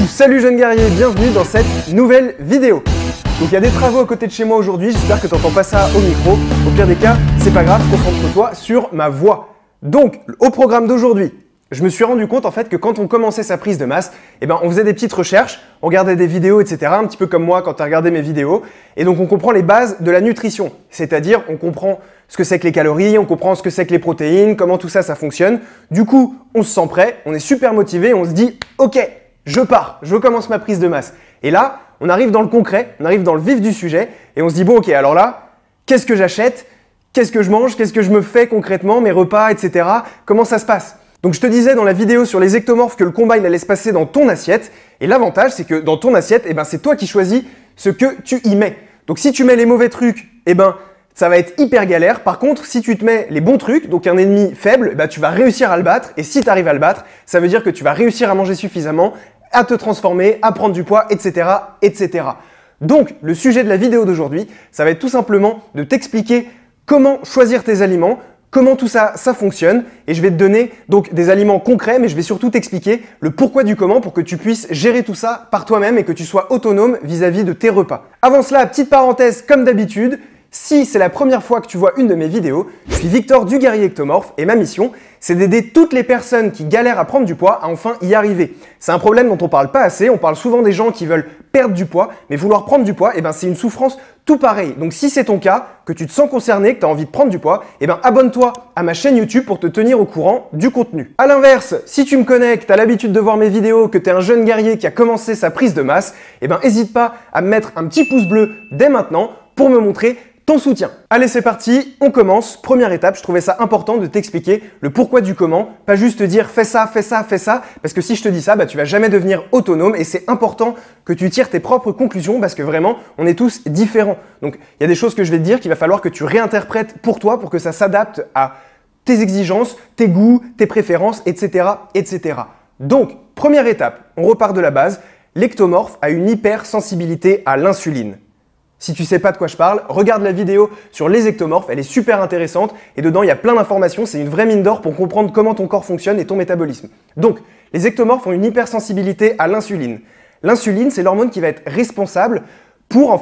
Salut jeunes guerriers, bienvenue dans cette nouvelle vidéo. Donc il y a des travaux à côté de chez moi aujourd'hui, j'espère que tu n'entends pas ça au micro. Au pire des cas, c'est pas grave, concentre-toi sur ma voix. Donc, au programme d'aujourd'hui, je me suis rendu compte en fait que quand on commençait sa prise de masse, on faisait des petites recherches, on regardait des vidéos, etc. Un petit peu comme moi quand tu as regardé mes vidéos. Et donc on comprend les bases de la nutrition. C'est-à-dire on comprend ce que c'est que les calories, on comprend ce que c'est que les protéines, comment tout ça, ça fonctionne. Du coup, on se sent prêt, on est super motivé, on se dit « Ok, je pars, je commence ma prise de masse ». Et là, on arrive dans le concret, on arrive dans le vif du sujet et on se dit « Bon ok, alors là, qu'est-ce que j'achète ? Qu'est-ce que je mange ? Qu'est-ce que je me fais concrètement ? Mes repas, etc. Comment ça se passe ?» Donc je te disais dans la vidéo sur les ectomorphes que le combat il allait se passer dans ton assiette. Et l'avantage c'est que dans ton assiette, c'est toi qui choisis ce que tu y mets. Donc si tu mets les mauvais trucs, ça va être hyper galère. Par contre, si tu te mets les bons trucs, donc un ennemi faible, tu vas réussir à le battre. Et si tu arrives à le battre, ça veut dire que tu vas réussir à manger suffisamment, à te transformer, à prendre du poids, etc., etc. Donc le sujet de la vidéo d'aujourd'hui, ça va être tout simplement de t'expliquer comment choisir tes aliments, comment tout ça, ça fonctionne, et je vais te donner donc des aliments concrets, mais je vais surtout t'expliquer le pourquoi du comment pour que tu puisses gérer tout ça par toi-même et que tu sois autonome vis-à-vis de tes repas. Avant cela, petite parenthèse comme d'habitude, si c'est la première fois que tu vois une de mes vidéos, je suis Victor du Guerrier Ectomorphe et ma mission, c'est d'aider toutes les personnes qui galèrent à prendre du poids à enfin y arriver. C'est un problème dont on parle pas assez, on parle souvent des gens qui veulent perdre du poids, mais vouloir prendre du poids, c'est une souffrance tout pareil. Donc si c'est ton cas, que tu te sens concerné, que tu as envie de prendre du poids, abonne-toi à ma chaîne YouTube pour te tenir au courant du contenu. A l'inverse, si tu me connais, que tu as l'habitude de voir mes vidéos, que tu es un jeune guerrier qui a commencé sa prise de masse, n'hésite pas à me mettre un petit pouce bleu dès maintenant pour me montrer ton soutien. Allez, c'est parti, on commence. Première étape, je trouvais ça important de t'expliquer le pourquoi du comment, pas juste te dire fais ça, fais ça, fais ça, parce que si je te dis ça, tu vas jamais devenir autonome et c'est important que tu tires tes propres conclusions parce que vraiment, on est tous différents. Donc, il y a des choses que je vais te dire qu'il va falloir que tu réinterprètes pour toi pour que ça s'adapte à tes exigences, tes goûts, tes préférences, etc., etc. Donc, première étape, on repart de la base, l'ectomorphe a une hypersensibilité à l'insuline. Si tu sais pas de quoi je parle, regarde la vidéo sur les ectomorphes, elle est super intéressante et dedans il y a plein d'informations, c'est une vraie mine d'or pour comprendre comment ton corps fonctionne et ton métabolisme. Donc, les ectomorphes ont une hypersensibilité à l'insuline. L'insuline, c'est l'hormone qui va être responsable pour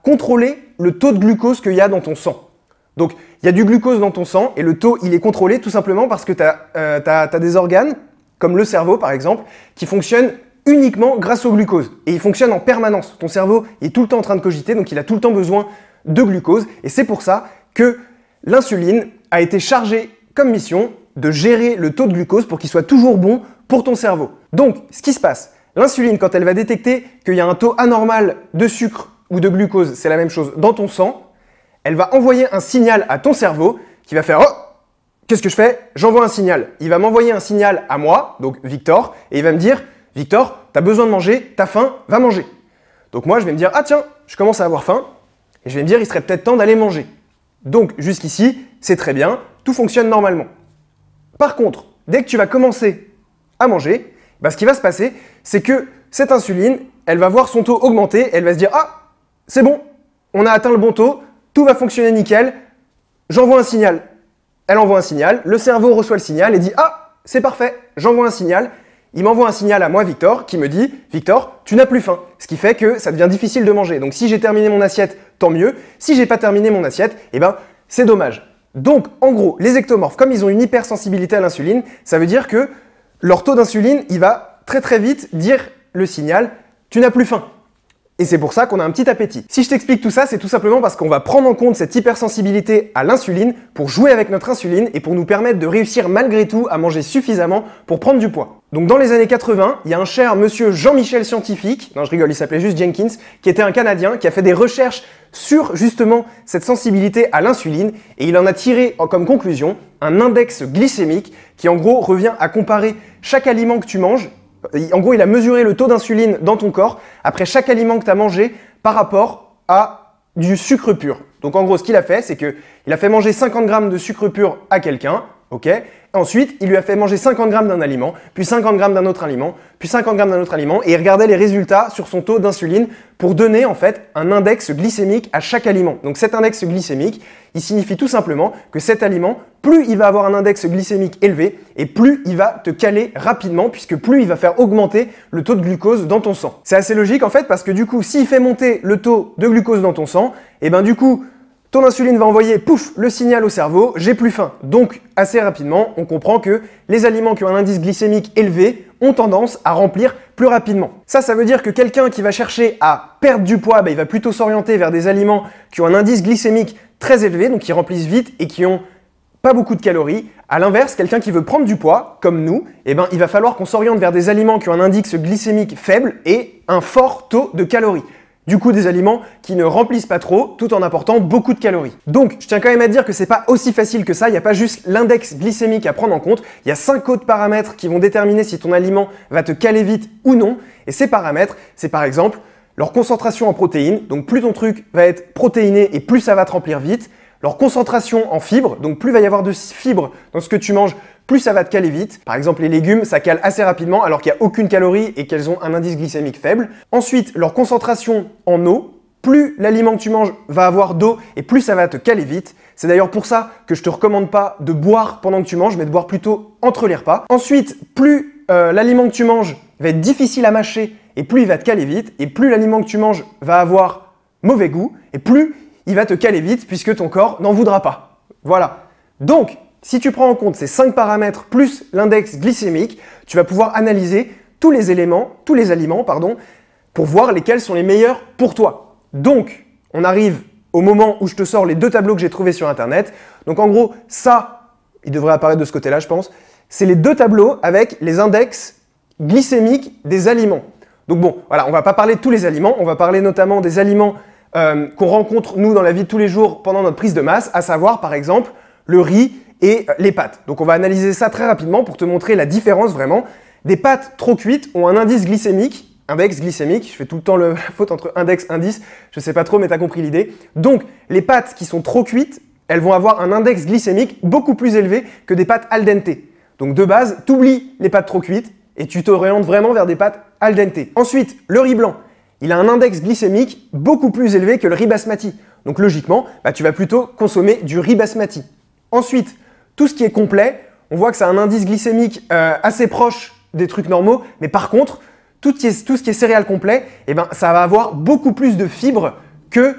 contrôler le taux de glucose qu'il y a dans ton sang. Donc, il y a du glucose dans ton sang et le taux il est contrôlé tout simplement parce que tu as des organes, comme le cerveau par exemple, qui fonctionnent uniquement grâce au glucose. Et il fonctionne en permanence. Ton cerveau est tout le temps en train de cogiter, donc il a tout le temps besoin de glucose. Et c'est pour ça que l'insuline a été chargée comme mission de gérer le taux de glucose pour qu'il soit toujours bon pour ton cerveau. Donc, ce qui se passe, l'insuline, quand elle va détecter qu'il y a un taux anormal de sucre ou de glucose, c'est la même chose, dans ton sang, elle va envoyer un signal à ton cerveau qui va faire « Oh, qu'est-ce que je fais ? J'envoie un signal. » Il va m'envoyer un signal à moi, donc Victor, et il va me dire « Victor, t'as besoin de manger, t'as faim, va manger. » Donc moi, je vais me dire, ah tiens, je commence à avoir faim, et je vais me dire, il serait peut-être temps d'aller manger. Donc jusqu'ici, c'est très bien, tout fonctionne normalement. Par contre, dès que tu vas commencer à manger, ce qui va se passer, c'est que cette insuline, elle va voir son taux augmenter, elle va se dire, ah, c'est bon, on a atteint le bon taux, tout va fonctionner nickel, j'envoie un signal. Elle envoie un signal, le cerveau reçoit le signal et dit, ah, c'est parfait, j'envoie un signal. Il m'envoie un signal à moi, Victor, qui me dit « Victor, tu n'as plus faim ». Ce qui fait que ça devient difficile de manger. Donc si j'ai terminé mon assiette, tant mieux. Si j'ai pas terminé mon assiette, c'est dommage. Donc en gros, les ectomorphes, comme ils ont une hypersensibilité à l'insuline, ça veut dire que leur taux d'insuline, il va très très vite dire le signal « Tu n'as plus faim ». Et c'est pour ça qu'on a un petit appétit. Si je t'explique tout ça, c'est tout simplement parce qu'on va prendre en compte cette hypersensibilité à l'insuline pour jouer avec notre insuline et pour nous permettre de réussir malgré tout à manger suffisamment pour prendre du poids. Donc dans les années 80, il y a un cher monsieur Jean-Michel Scientifique, non je rigole, il s'appelait juste Jenkins, qui était un Canadien, qui a fait des recherches sur justement cette sensibilité à l'insuline et il en a tiré comme conclusion un index glycémique qui en gros revient à comparer chaque aliment que tu manges. En gros, il a mesuré le taux d'insuline dans ton corps après chaque aliment que tu as mangé par rapport à du sucre pur. Donc en gros, ce qu'il a fait, c'est qu'il a fait manger 50 grammes de sucre pur à quelqu'un, ok? Ensuite, il lui a fait manger 50 grammes d'un aliment, puis 50 grammes d'un autre aliment, puis 50 grammes d'un autre aliment, et il regardait les résultats sur son taux d'insuline pour donner en fait un index glycémique à chaque aliment. Donc cet index glycémique, il signifie tout simplement que cet aliment, plus il va avoir un index glycémique élevé, et plus il va te caler rapidement, puisque plus il va faire augmenter le taux de glucose dans ton sang. C'est assez logique en fait, parce que du coup, s'il fait monter le taux de glucose dans ton sang, et ben du coup, ton insuline va envoyer, pouf, le signal au cerveau, j'ai plus faim. Donc, assez rapidement, on comprend que les aliments qui ont un indice glycémique élevé ont tendance à remplir plus rapidement. Ça veut dire que quelqu'un qui va chercher à perdre du poids, il va plutôt s'orienter vers des aliments qui ont un indice glycémique très élevé, donc qui remplissent vite et qui ont pas beaucoup de calories. À l'inverse, quelqu'un qui veut prendre du poids, comme nous, il va falloir qu'on s'oriente vers des aliments qui ont un indice glycémique faible et un fort taux de calories. Du coup, des aliments qui ne remplissent pas trop tout en apportant beaucoup de calories. Donc, je tiens quand même à dire que c'est pas aussi facile que ça. Il n'y a pas juste l'index glycémique à prendre en compte. Il y a 5 autres paramètres qui vont déterminer si ton aliment va te caler vite ou non. Et ces paramètres, c'est par exemple leur concentration en protéines. Donc, plus ton truc va être protéiné et plus ça va te remplir vite. Leur concentration en fibres. Donc, plus il va y avoir de fibres dans ce que tu manges, plus ça va te caler vite. Par exemple, les légumes, ça cale assez rapidement alors qu'il n'y a aucune calorie et qu'elles ont un indice glycémique faible. Ensuite, leur concentration en eau. Plus l'aliment que tu manges va avoir d'eau et plus ça va te caler vite. C'est d'ailleurs pour ça que je te recommande pas de boire pendant que tu manges, mais de boire plutôt entre les repas. Ensuite, plus l'aliment que tu manges va être difficile à mâcher et plus il va te caler vite. Et plus l'aliment que tu manges va avoir mauvais goût et plus il va te caler vite puisque ton corps n'en voudra pas. Voilà. Donc, si tu prends en compte ces 5 paramètres plus l'index glycémique, tu vas pouvoir analyser tous les aliments, pour voir lesquels sont les meilleurs pour toi. Donc, on arrive au moment où je te sors les 2 tableaux que j'ai trouvés sur Internet. Donc en gros, ça, il devrait apparaître de ce côté-là, je pense. C'est les 2 tableaux avec les index glycémiques des aliments. Donc bon, voilà, on va pas parler de tous les aliments, on va parler notamment des aliments qu'on rencontre nous dans la vie de tous les jours pendant notre prise de masse, à savoir par exemple le riz et les pâtes. Donc on va analyser ça très rapidement pour te montrer la différence vraiment. Des pâtes trop cuites ont un indice glycémique, je fais tout le temps la faute entre index, indice, je sais pas trop mais tu as compris l'idée. Donc les pâtes qui sont trop cuites, elles vont avoir un index glycémique beaucoup plus élevé que des pâtes al dente. Donc de base, tu oublies les pâtes trop cuites et tu t'orientes vraiment vers des pâtes al dente. Ensuite, le riz blanc, il a un index glycémique beaucoup plus élevé que le riz basmati. Donc logiquement, tu vas plutôt consommer du riz basmati. Ensuite, tout ce qui est complet, on voit que ça a un indice glycémique assez proche des trucs normaux, mais par contre, tout ce qui est céréales complet, ça va avoir beaucoup plus de fibres que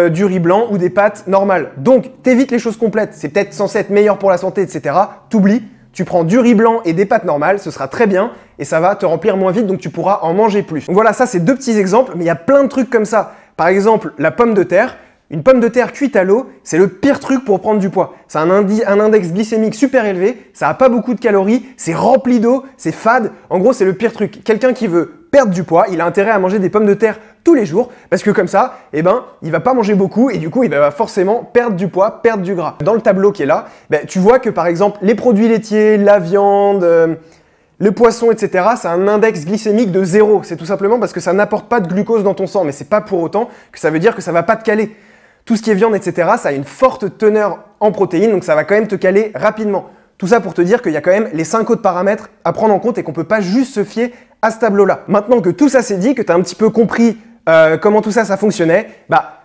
du riz blanc ou des pâtes normales. Donc, t'évites les choses complètes, c'est peut-être censé être meilleur pour la santé, etc. T'oublies, tu prends du riz blanc et des pâtes normales, ce sera très bien et ça va te remplir moins vite, donc tu pourras en manger plus. Donc voilà, ça c'est 2 petits exemples, mais il y a plein de trucs comme ça. Par exemple, la pomme de terre. Une pomme de terre cuite à l'eau, c'est le pire truc pour prendre du poids. Ça a un index glycémique super élevé, ça n'a pas beaucoup de calories, c'est rempli d'eau, c'est fade. En gros, c'est le pire truc. Quelqu'un qui veut perdre du poids, il a intérêt à manger des pommes de terre tous les jours parce que comme ça, il va pas manger beaucoup et du coup, il va forcément perdre du poids, perdre du gras. Dans le tableau qui est là, tu vois que par exemple, les produits laitiers, la viande, le poisson, etc., ça a un index glycémique de 0. C'est tout simplement parce que ça n'apporte pas de glucose dans ton sang, mais c'est pas pour autant que ça veut dire que ça va pas te caler. Tout ce qui est viande, etc., ça a une forte teneur en protéines, donc ça va quand même te caler rapidement. Tout ça pour te dire qu'il y a quand même les 5 autres paramètres à prendre en compte et qu'on ne peut pas juste se fier à ce tableau-là. Maintenant que tout ça c'est dit, que tu as un petit peu compris comment tout ça fonctionnait,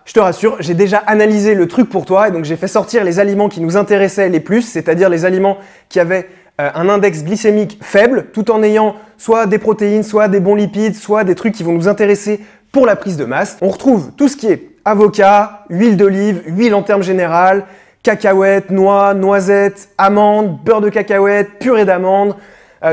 je te rassure, j'ai déjà analysé le truc pour toi et donc j'ai fait sortir les aliments qui nous intéressaient les plus, c'est-à-dire les aliments qui avaient un index glycémique faible, tout en ayant soit des protéines, soit des bons lipides, soit des trucs qui vont nous intéresser pour la prise de masse. On retrouve tout ce qui est avocat, huile d'olive, huile en termes général, cacahuètes, noix, noisettes, amandes, beurre de cacahuètes, purée d'amandes,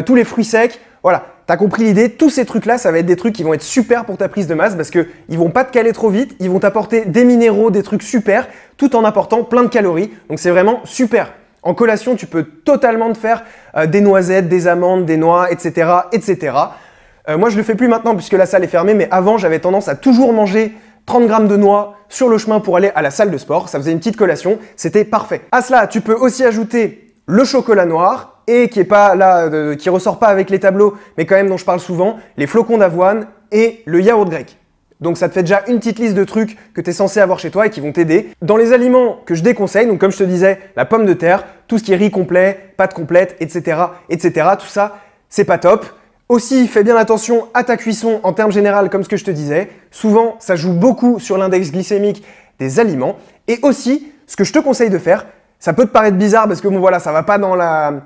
tous les fruits secs. Voilà, t'as compris l'idée. Tous ces trucs-là, ça va être des trucs qui vont être super pour ta prise de masse parce qu'ils vont pas te caler trop vite, ils vont t'apporter des minéraux, des trucs super, tout en apportant plein de calories. Donc c'est vraiment super. En collation, tu peux totalement te faire des noisettes, des amandes, des noix, etc., etc. Moi, je le fais plus maintenant puisque la salle est fermée, mais avant, j'avais tendance à toujours manger 30 grammes de noix sur le chemin pour aller à la salle de sport. Ça faisait une petite collation, c'était parfait. À cela, tu peux aussi ajouter le chocolat noir et qui est pas là, qui ressort pas avec les tableaux, mais quand même dont je parle souvent, les flocons d'avoine et le yaourt grec. Donc ça te fait déjà une petite liste de trucs que tu es censé avoir chez toi et qui vont t'aider. Dans les aliments que je déconseille, donc comme je te disais, la pomme de terre, tout ce qui est riz complet, pâtes complètes, etc., tout ça, c'est pas top. Aussi, fais bien attention à ta cuisson en termes généraux, comme ce que je te disais. Souvent, ça joue beaucoup sur l'index glycémique des aliments. Et aussi, ce que je te conseille de faire, ça peut te paraître bizarre parce que bon voilà, ça va pas dans la...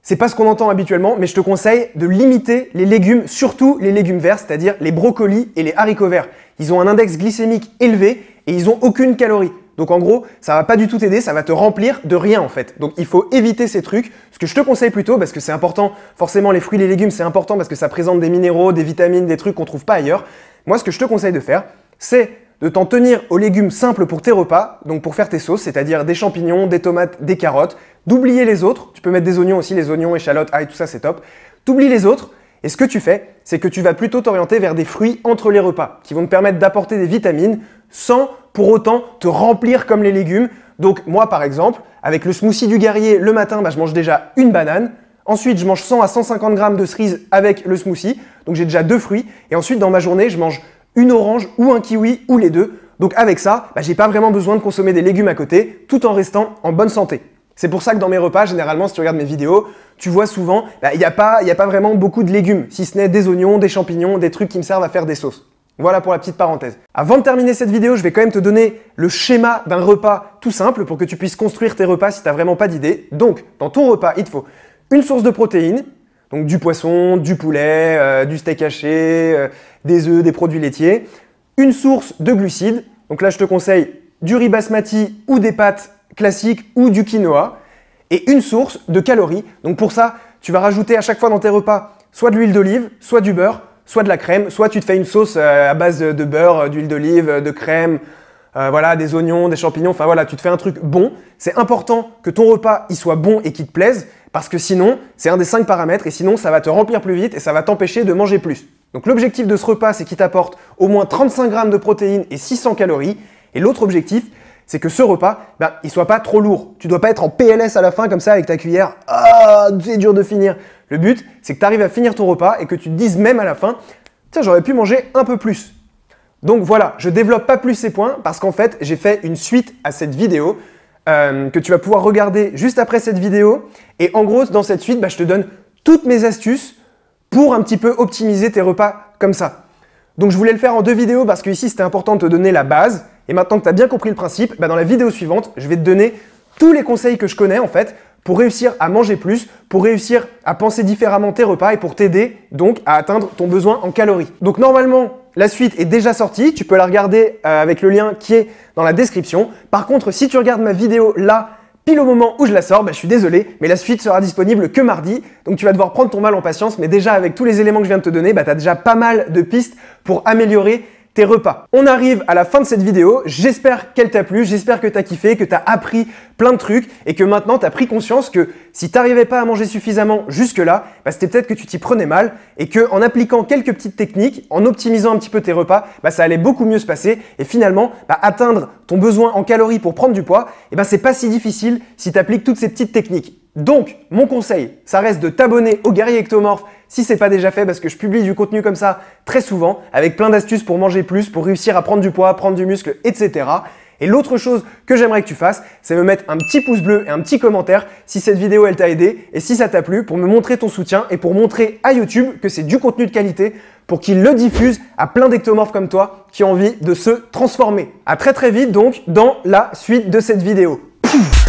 C'est pas ce qu'on entend habituellement, mais je te conseille de limiter les légumes, surtout les légumes verts, c'est-à-dire les brocolis et les haricots verts. Ils ont un index glycémique élevé et ils ont aucune calorie. Donc en gros, ça va pas du tout t'aider, ça va te remplir de rien en fait. Donc il faut éviter ces trucs. Ce que je te conseille plutôt, parce que c'est important, forcément les fruits et les légumes c'est important parce que ça présente des minéraux, des vitamines, des trucs qu'on trouve pas ailleurs. Moi ce que je te conseille de faire, c'est de t'en tenir aux légumes simples pour tes repas, donc pour faire tes sauces, c'est-à-dire des champignons, des tomates, des carottes, d'oublier les autres, tu peux mettre des oignons aussi, les oignons, échalotes, ail, tout ça c'est top, t'oublies les autres, et ce que tu fais, c'est que tu vas plutôt t'orienter vers des fruits entre les repas, qui vont te permettre d'apporter des vitamines sans pour autant te remplir comme les légumes. Donc moi par exemple, avec le smoothie du guerrier, le matin, je mange déjà une banane, ensuite je mange 100 à 150 grammes de cerises avec le smoothie, donc j'ai déjà 2 fruits, et ensuite dans ma journée, je mange une orange ou un kiwi ou les deux. Donc avec ça, j'ai pas vraiment besoin de consommer des légumes à côté tout en restant en bonne santé. C'est pour ça que dans mes repas, généralement, si tu regardes mes vidéos, tu vois souvent, il n'y a pas vraiment beaucoup de légumes, si ce n'est des oignons, des champignons, des trucs qui me servent à faire des sauces. Voilà pour la petite parenthèse. Avant de terminer cette vidéo, je vais quand même te donner le schéma d'un repas tout simple pour que tu puisses construire tes repas si tu n'as vraiment pas d'idée. Donc, dans ton repas, il te faut une source de protéines, donc du poisson, du poulet, du steak haché, des œufs, des produits laitiers. Une source de glucides, donc là je te conseille du riz basmati ou des pâtes classiques ou du quinoa. Et une source de calories, donc pour ça, tu vas rajouter à chaque fois dans tes repas soit de l'huile d'olive, soit du beurre, soit de la crème, soit tu te fais une sauce à base de beurre, d'huile d'olive, de crème, voilà, des oignons, des champignons, enfin voilà, tu te fais un truc bon. C'est important que ton repas il soit bon et qu'il te plaise, parce que sinon, c'est un des 5 paramètres et sinon ça va te remplir plus vite et ça va t'empêcher de manger plus. Donc l'objectif de ce repas, c'est qu'il t'apporte au moins 35 grammes de protéines et 600 calories. Et l'autre objectif, c'est que ce repas, il soit pas trop lourd. Tu dois pas être en PLS à la fin comme ça avec ta cuillère. Ah, c'est dur de finir. Le but, c'est que tu arrives à finir ton repas et que tu te dises même à la fin, tiens, j'aurais pu manger un peu plus. Donc voilà, je développe pas plus ces points parce qu'en fait, j'ai fait une suite à cette vidéo que tu vas pouvoir regarder juste après cette vidéo. Et en gros, dans cette suite, je te donne toutes mes astuces pour un petit peu optimiser tes repas comme ça. Donc je voulais le faire en 2 vidéos parce que ici, c'était important de te donner la base. Et maintenant que tu as bien compris le principe, dans la vidéo suivante, je vais te donner tous les conseils que je connais en fait pour réussir à manger plus, pour réussir à penser différemment tes repas et pour t'aider donc à atteindre ton besoin en calories. Donc normalement, la suite est déjà sortie, tu peux la regarder avec le lien qui est dans la description. Par contre, si tu regardes ma vidéo là, pile au moment où je la sors, je suis désolé, mais la suite sera disponible que mardi, donc tu vas devoir prendre ton mal en patience, mais déjà avec tous les éléments que je viens de te donner, tu as déjà pas mal de pistes pour améliorer tes repas. On arrive à la fin de cette vidéo, j'espère qu'elle t'a plu, j'espère que tu as kiffé, que tu as appris plein de trucs et que maintenant tu as pris conscience que si tu n'arrivais pas à manger suffisamment jusque-là, c'était peut-être que tu t'y prenais mal et qu'en appliquant quelques petites techniques, en optimisant un petit peu tes repas, ça allait beaucoup mieux se passer et finalement atteindre ton besoin en calories pour prendre du poids, c'est pas si difficile si tu appliques toutes ces petites techniques. Donc, mon conseil, ça reste de t'abonner au Guerrier Ectomorph si c'est pas déjà fait parce que je publie du contenu comme ça très souvent avec plein d'astuces pour manger plus, pour réussir à prendre du poids, prendre du muscle, etc. Et l'autre chose que j'aimerais que tu fasses, c'est me mettre un petit pouce bleu et un petit commentaire si cette vidéo elle t'a aidé et si ça t'a plu pour me montrer ton soutien et pour montrer à YouTube que c'est du contenu de qualité pour qu'il le diffuse à plein d'ectomorphes comme toi qui ont envie de se transformer. À très vite donc dans la suite de cette vidéo. Pouf.